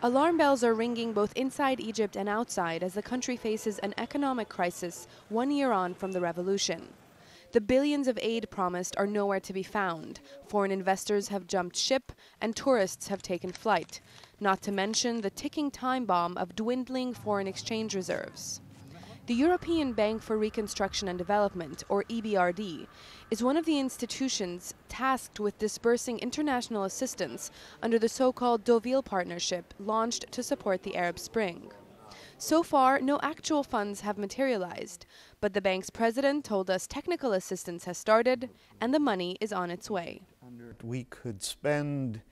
Alarm bells are ringing both inside Egypt and outside as the country faces an economic crisis 1 year on from the revolution. The billions of aid promised are nowhere to be found. Foreign investors have jumped ship and tourists have taken flight, not to mention the ticking time bomb of dwindling foreign exchange reserves. The European Bank for Reconstruction and Development, or EBRD, is one of the institutions tasked with disbursing international assistance under the so-called Deauville Partnership launched to support the Arab Spring. So far, no actual funds have materialized, but the bank's president told us technical assistance has started and the money is on its way. We could spend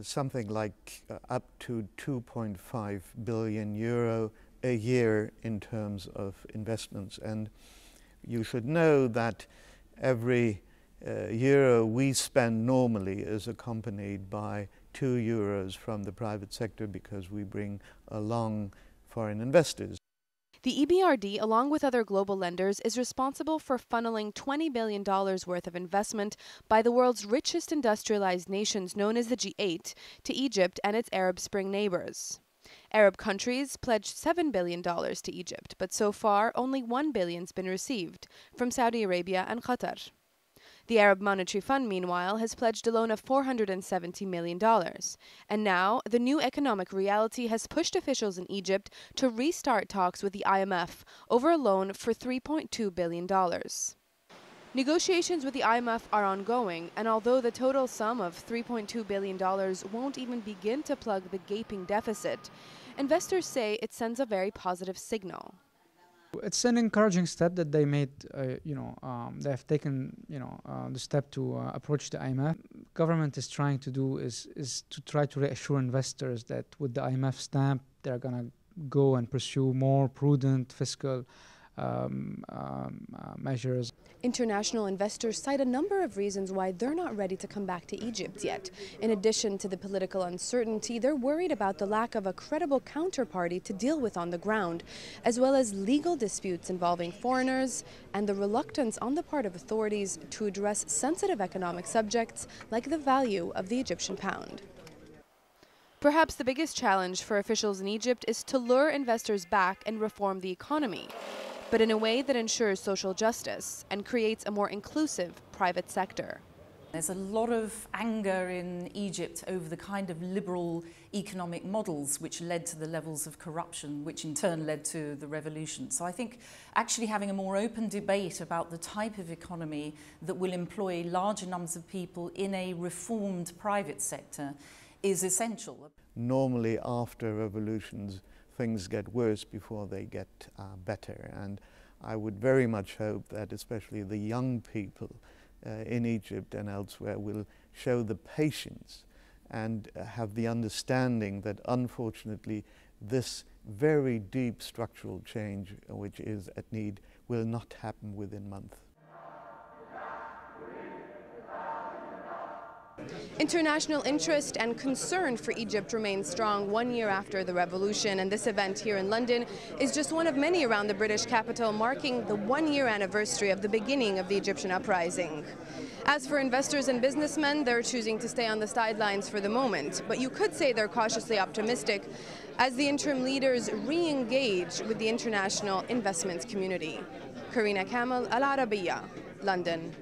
something like up to 2.5 billion euro a year in terms of investments, and you should know that every euro we spend normally is accompanied by 2 euros from the private sector because we bring along foreign investors. The EBRD, along with other global lenders, is responsible for funneling $20 billion worth of investment by the world's richest industrialized nations known as the G8 to Egypt and its Arab Spring neighbors. Arab countries pledged $7 billion to Egypt, but so far only $1 billion has been received from Saudi Arabia and Qatar. The Arab Monetary Fund, meanwhile, has pledged a loan of $470 million. And now, the new economic reality has pushed officials in Egypt to restart talks with the IMF over a loan for $3.2 billion. Negotiations with the IMF are ongoing, and although the total sum of $3.2 billion won't even begin to plug the gaping deficit, investors say it sends a very positive signal. It's an encouraging step that they made, they have taken, the step to approach the IMF. Government is trying to do is to try to reassure investors that with the IMF stamp, they're going to go and pursue more prudent fiscal measures. International investors cite a number of reasons why they're not ready to come back to Egypt yet. In addition to the political uncertainty, they're worried about the lack of a credible counterparty to deal with on the ground, as well as legal disputes involving foreigners and the reluctance on the part of authorities to address sensitive economic subjects like the value of the Egyptian pound. Perhaps the biggest challenge for officials in Egypt is to lure investors back and reform the economy, but in a way that ensures social justice and creates a more inclusive private sector. There's a lot of anger in Egypt over the kind of liberal economic models which led to the levels of corruption, which in turn led to the revolution. So I think actually having a more open debate about the type of economy that will employ larger numbers of people in a reformed private sector is essential. Normally after revolutions, things get worse before they get better, and I would very much hope that especially the young people in Egypt and elsewhere will show the patience and have the understanding that unfortunately this very deep structural change which is at need will not happen within months. International interest and concern for Egypt remains strong 1 year after the revolution, and this event here in London is just one of many around the British capital marking the 1 year anniversary of the beginning of the Egyptian uprising. As for investors and businessmen, they're choosing to stay on the sidelines for the moment, but you could say they're cautiously optimistic as the interim leaders re-engage with the international investment community. Karina Kamel, AlArabiya, London.